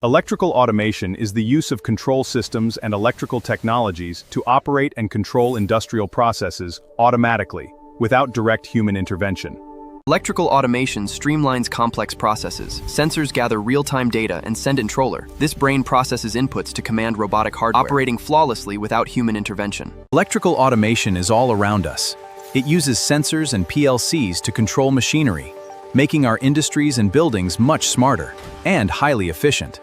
Electrical automation is the use of control systems and electrical technologies to operate and control industrial processes automatically, without direct human intervention. Electrical automation streamlines complex processes. Sensors gather real-time data and send controller. This brain processes inputs to command robotic hardware, operating flawlessly without human intervention. Electrical automation is all around us. It uses sensors and PLCs to control machinery, making our industries and buildings much smarter and highly efficient.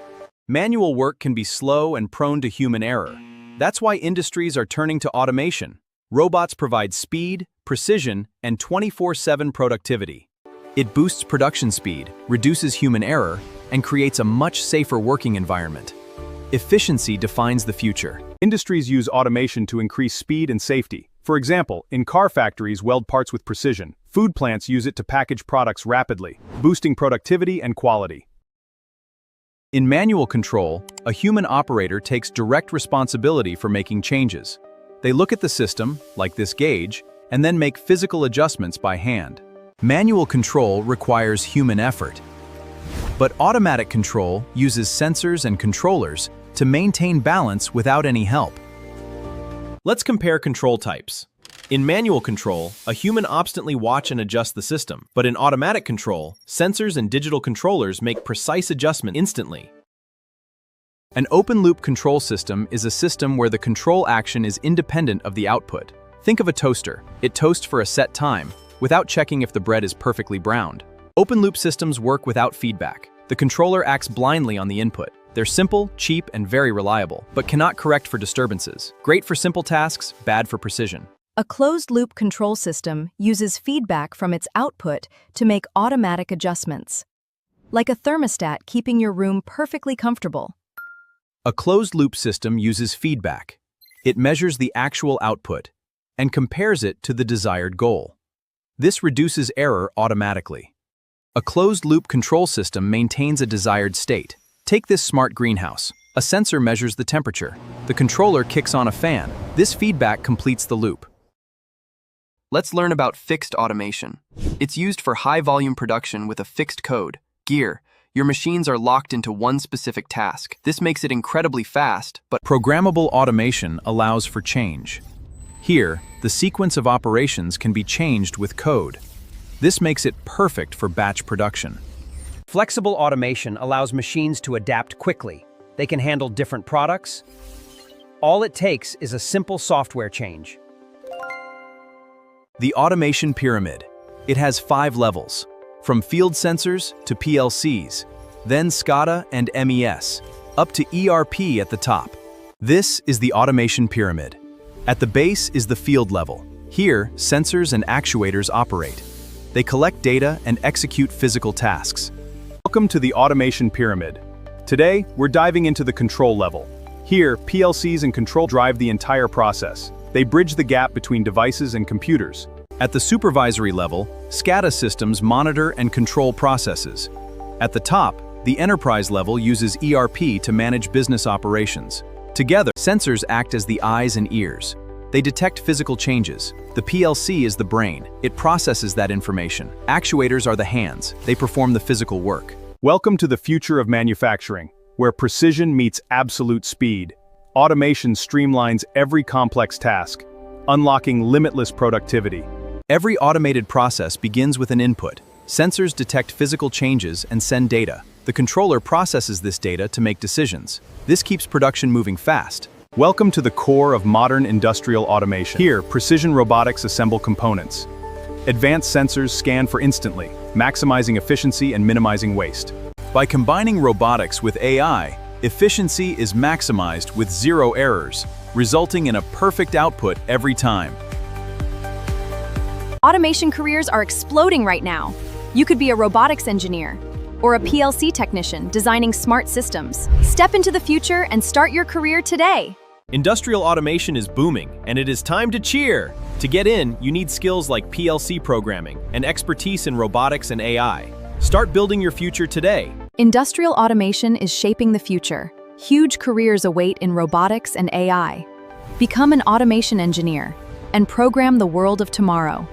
Manual work can be slow and prone to human error. That's why industries are turning to automation. Robots provide speed, precision, and 24/7 productivity. It boosts production speed, reduces human error, and creates a much safer working environment. Efficiency defines the future. Industries use automation to increase speed and safety. For example, in car factories weld parts with precision. Food plants use it to package products rapidly, boosting productivity and quality. In manual control, a human operator takes direct responsibility for making changes. They look at the system, like this gauge, and then make physical adjustments by hand. Manual control requires human effort. But automatic control uses sensors and controllers to maintain balance without any help. Let's compare control types. In manual control, a human obstinately watch and adjust the system, but in automatic control, sensors and digital controllers make precise adjustment instantly. An open-loop control system is a system where the control action is independent of the output. Think of a toaster. It toasts for a set time, without checking if the bread is perfectly browned. Open-loop systems work without feedback. The controller acts blindly on the input. They're simple, cheap, and very reliable, but cannot correct for disturbances. Great for simple tasks, bad for precision. A closed-loop control system uses feedback from its output to make automatic adjustments, like a thermostat keeping your room perfectly comfortable. A closed-loop system uses feedback. It measures the actual output and compares it to the desired goal. This reduces error automatically. A closed-loop control system maintains a desired state. Take this smart greenhouse. A sensor measures the temperature. The controller kicks on a fan. This feedback completes the loop. Let's learn about fixed automation. It's used for high-volume production with a fixed code, gear. Your machines are locked into one specific task. This makes it incredibly fast, but programmable automation allows for change. Here, the sequence of operations can be changed with code. This makes it perfect for batch production. Flexible automation allows machines to adapt quickly. They can handle different products. All it takes is a simple software change. The automation pyramid. It has 5 levels, from field sensors to PLCs, then SCADA and MES, up to ERP at the top. This is the automation pyramid. At the base is the field level. Here, sensors and actuators operate. They collect data and execute physical tasks. Welcome to the automation pyramid. Today, we're diving into the control level. Here, PLCs and control drive the entire process. They bridge the gap between devices and computers. At the supervisory level, SCADA systems monitor and control processes. At the top, the enterprise level uses ERP to manage business operations. Together, sensors act as the eyes and ears. They detect physical changes. The PLC is the brain. It processes that information. Actuators are the hands. They perform the physical work. Welcome to the future of manufacturing, where precision meets absolute speed. Automation streamlines every complex task, unlocking limitless productivity. Every automated process begins with an input. Sensors detect physical changes and send data. The controller processes this data to make decisions. This keeps production moving fast. Welcome to the core of modern industrial automation. Here, precision robotics assemble components. Advanced sensors scan for instantly, maximizing efficiency and minimizing waste. By combining robotics with AI, efficiency is maximized with 0 errors, resulting in a perfect output every time. Automation careers are exploding right now. You could be a robotics engineer or a PLC technician designing smart systems. Step into the future and start your career today. Industrial automation is booming, and it is time to cheer. To get in, you need skills like PLC programming and expertise in robotics and AI. Start building your future today. Industrial automation is shaping the future. Huge careers await in robotics and AI. Become an automation engineer and program the world of tomorrow.